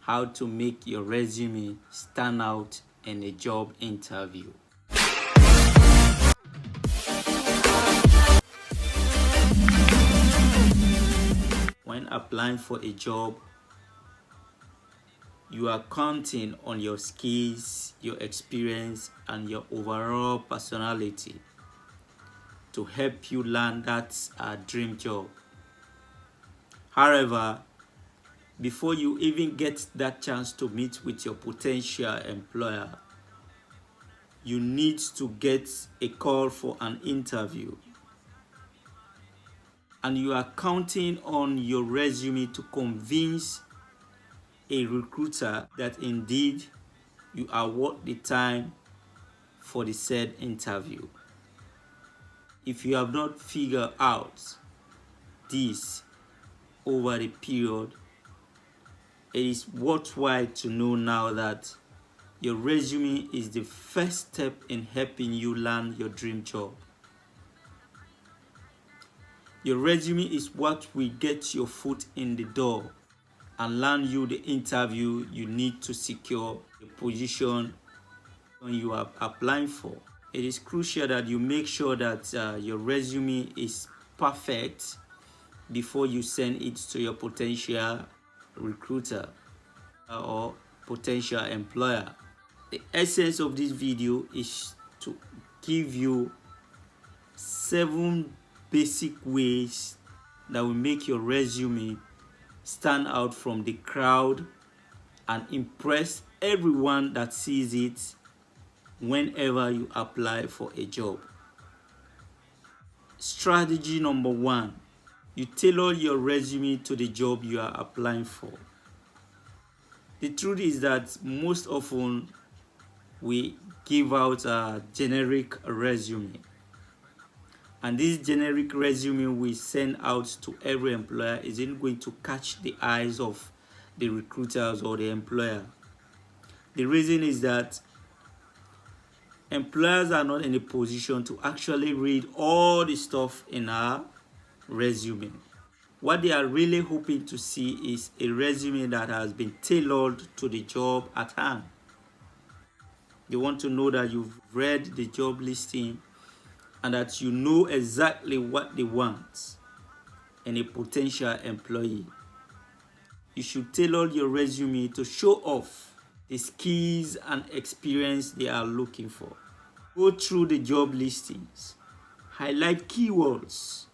how to make your resume stand out in a job interview. When applying for a job, you are counting on your skills, your experience, and your overall personality to help you land that dream job. However, before you even get that chance to meet with your potential employer, you need to get a call for an interview. And you are counting on your resume to convince a recruiter that indeed you are worth the time for the said interview. If you have not figured out this over the period, it is worthwhile to know now that your resume is the first step in helping you land your dream job. Your resume is what will get your foot in the door and land you the interview you need to secure the position you are applying for. It is crucial that you make sure that your resume is perfect before you send it to your potential recruiter or potential employer. The essence of this video is to give you 7 basic ways that will make your resume stand out from the crowd and impress everyone that sees it whenever you apply for a job. Strategy number 1, you tailor your resume to the job you are applying for. The truth is that most often we give out a generic resume, and this generic resume we send out to every employer isn't going to catch the eyes of the recruiters or the employer. The reason is that employers are not in a position to actually read all the stuff in our resume. What they are really hoping to see is a resume that has been tailored to the job at hand. They want to know that you've read the job listing and that you know exactly what they want in a potential employee. You should tailor your resume to show off the skills and experience they are looking for. Go through the job listings, highlight keywords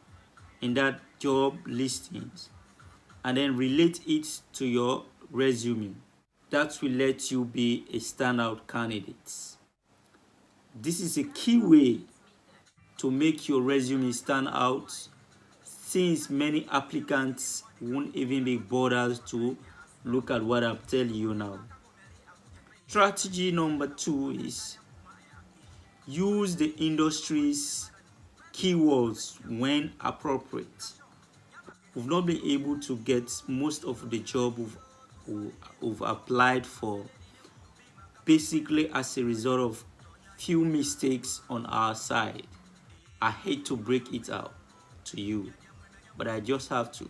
in that job listings, and then relate it to your resume. That will let you be a standout candidate. This is a key way to make your resume stand out, since many applicants won't even be bothered to look at what I'm telling you now. Strategy number 2 is use the industry's keywords when appropriate. We've not been able to get most of the job we've applied for basically as a result of few mistakes on our side. I hate to break it out to you, but I just have to.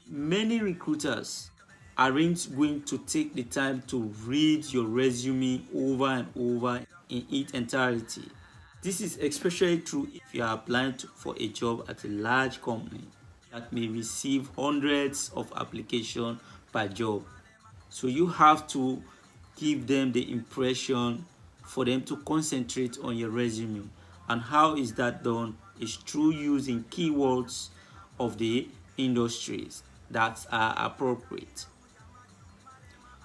Many recruiters aren't going to take the time to read your resume over and over in its entirety. This is especially true if you are applying for a job at a large company that may receive hundreds of applications per job. So you have to give them the impression for them to concentrate on your resume. And how is that done? Is through using keywords of the industries that are appropriate.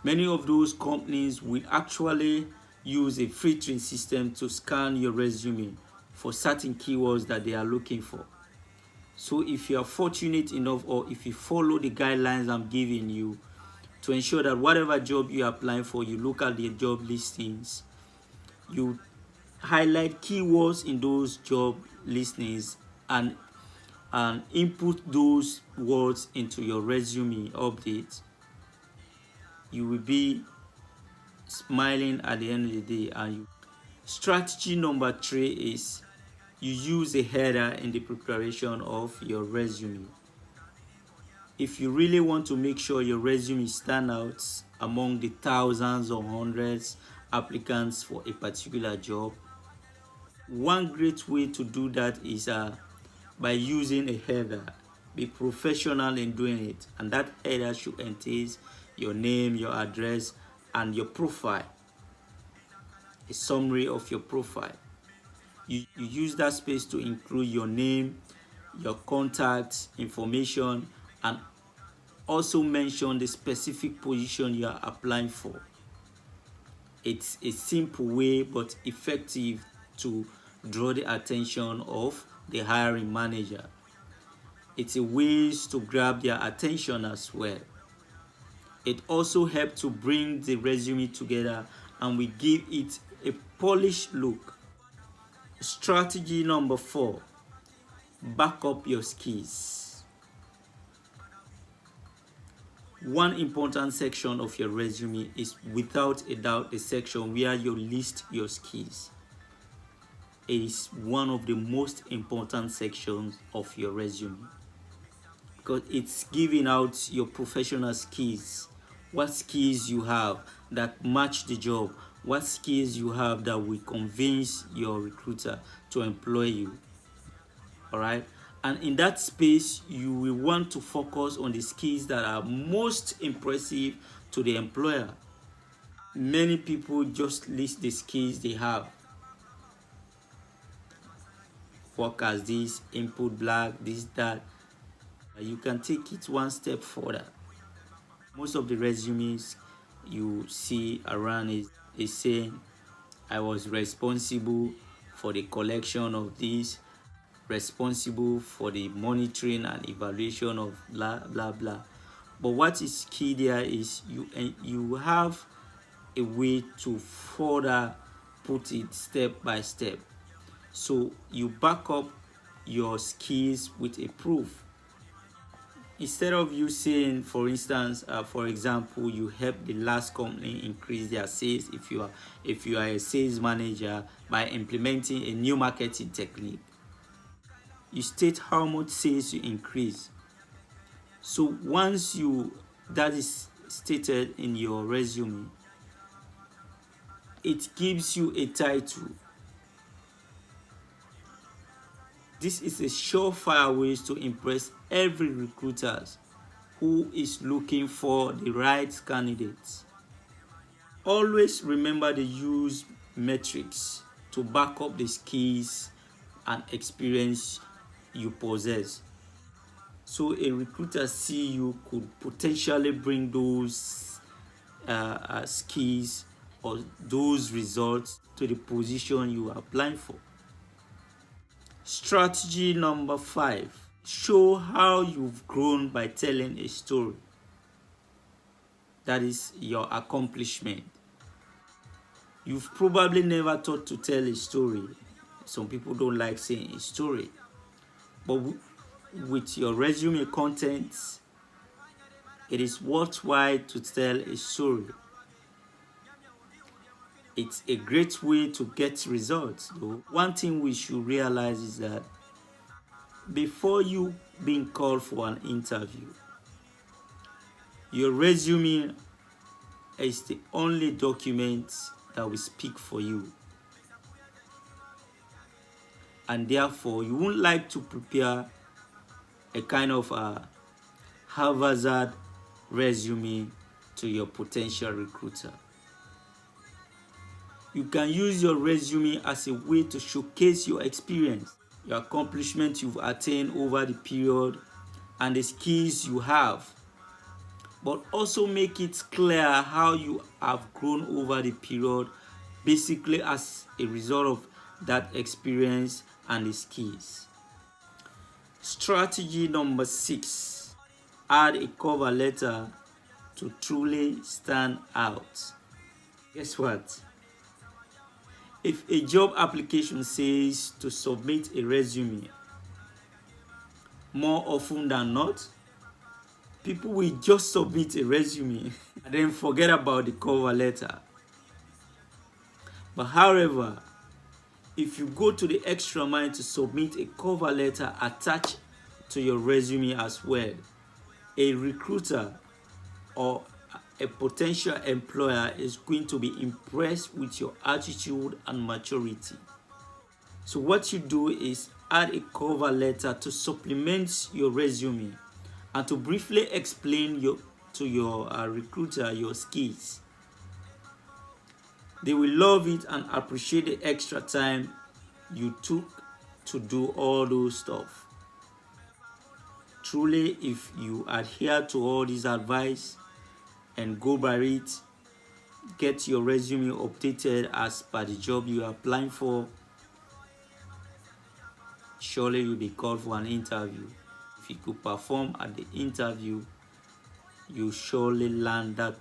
Many of those companies will actually use a filtering system to scan your resume for certain keywords that they are looking for. So if you are fortunate enough, or if you follow the guidelines I'm giving you to ensure that whatever job you are applying for, you look at the job listings, you highlight keywords in those job listings and input those words into your resume update, you will be smiling at the end of the day. Strategy number 3 is you use a header in the preparation of your resume. If you really want to make sure your resume stands out among the thousands or hundreds applicants for a particular job, one great way to do that is by using a header. Be professional in doing it, and that header should entail your name, your address, and your profile, a summary of your profile. You use that space to include your name, your contact information, and also mention the specific position you are applying for. It's a simple way but effective to draw the attention of the hiring manager. It's a way to grab their attention as well. It also helps to bring the resume together and we give it a polished look. Strategy number 4, back up your skills. One important section of your resume is without a doubt the section where you list your skills. It is one of the most important sections of your resume because it's giving out your professional skills, what skills you have that match the job, what skills you have that will convince your recruiter to employ you. All right, and in that space you will want to focus on the skills that are most impressive to the employer. Many people just list the skills they have. Work as this, input black, this, that. You can take it one step further. Most of the resumes you see around is saying, I was responsible for the collection of this, responsible for the monitoring and evaluation of blah, blah, blah. But what is key there is you have a way to further put it step by step. So you back up your skills with a proof. Instead of you saying, for instance, for example, you helped the last company increase their sales if you are a sales manager by implementing a new marketing technique. You state how much sales you increase. So once that is stated in your resume, it gives you a title. This is a surefire way to impress every recruiter who is looking for the right candidates. Always remember to use metrics to back up the skills and experience you possess. So a recruiter see you could potentially bring those skills or those results to the position you are applying for. Strategy number 5, show how you've grown by telling a story. That is your accomplishment. You've probably never thought to tell a story. Some people don't like saying a story. But with your resume content, it is worthwhile to tell a story. It's a great way to get results, though. One thing we should realize is that before you being called for an interview, your resume is the only document that will speak for you. And therefore, you won't like to prepare a kind of haphazard resume to your potential recruiter. You can use your resume as a way to showcase your experience, your accomplishments you've attained over the period, and the skills you have. But also make it clear how you have grown over the period, basically as a result of that experience and the skills. Strategy number 6, add a cover letter to truly stand out. Guess what? If a job application says to submit a resume, more often than not, people will just submit a resume and then forget about the cover letter. But however, if you go to the extra mile to submit a cover letter attached to your resume as well, a recruiter or a potential employer is going to be impressed with your attitude and maturity. So what you do is add a cover letter to supplement your resume and to briefly explain to your recruiter your skills. They will love it and appreciate the extra time you took to do all those stuff. Truly, if you adhere to all this advice and go by it, get your resume updated as per the job you are applying for, surely you'll be called for an interview. If you could perform at the interview, you surely land that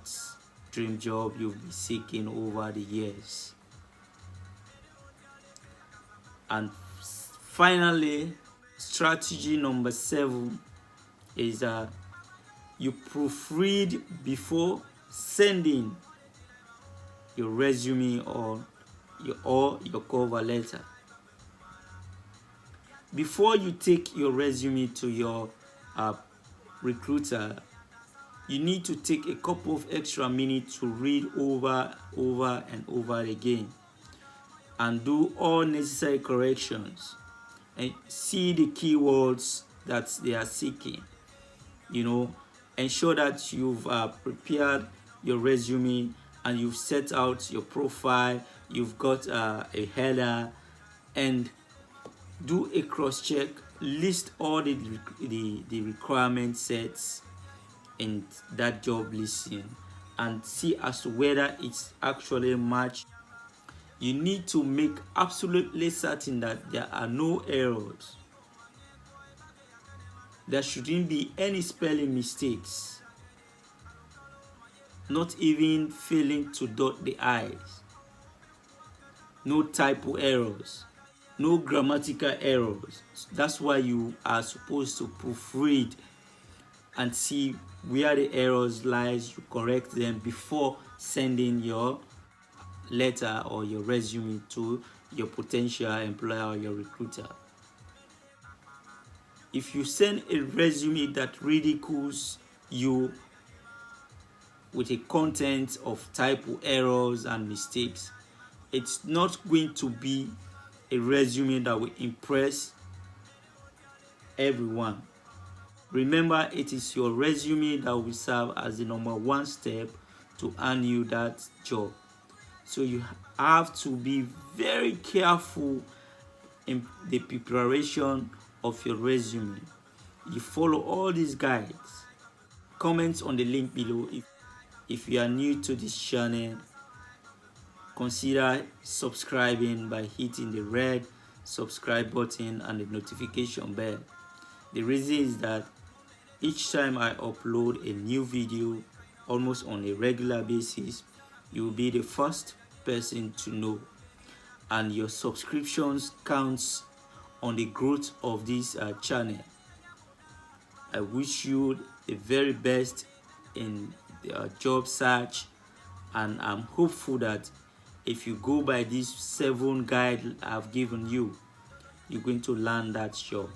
dream job you've been seeking over the years. And finally, strategy number 7 is you proofread before sending your resume or your cover letter. Before you take your resume to your recruiter, you need to take a couple of extra minutes to read over and over again and do all necessary corrections and see the keywords that they are seeking. Ensure that you've prepared your resume and you've set out your profile, you've got a header, and do a cross-check, list all the requirement sets in that job listing and see as to whether it's actually matched. You need to make absolutely certain that there are no errors. There shouldn't be any spelling mistakes, not even failing to dot the I's, no typo errors, no grammatical errors. That's why you are supposed to proofread and see where the errors lies. You correct them before sending your letter or your resume to your potential employer or your recruiter. If you send a resume that ridicules you with a content of typo errors and mistakes, it's not going to be a resume that will impress everyone. Remember, it is your resume that will serve as the number 1 step to earn you that job. So you have to be very careful in the preparation of your resume. You follow all these guides. Comment on the link below. If you are new to this channel, consider subscribing by hitting the red subscribe button and the notification bell. The reason is that each time I upload a new video, almost on a regular basis, you will be the first person to know, and your subscriptions counts on the growth of this channel. I wish you the very best in the job search, and I'm hopeful that if you go by these 7 guides I've given you, you're going to land that job.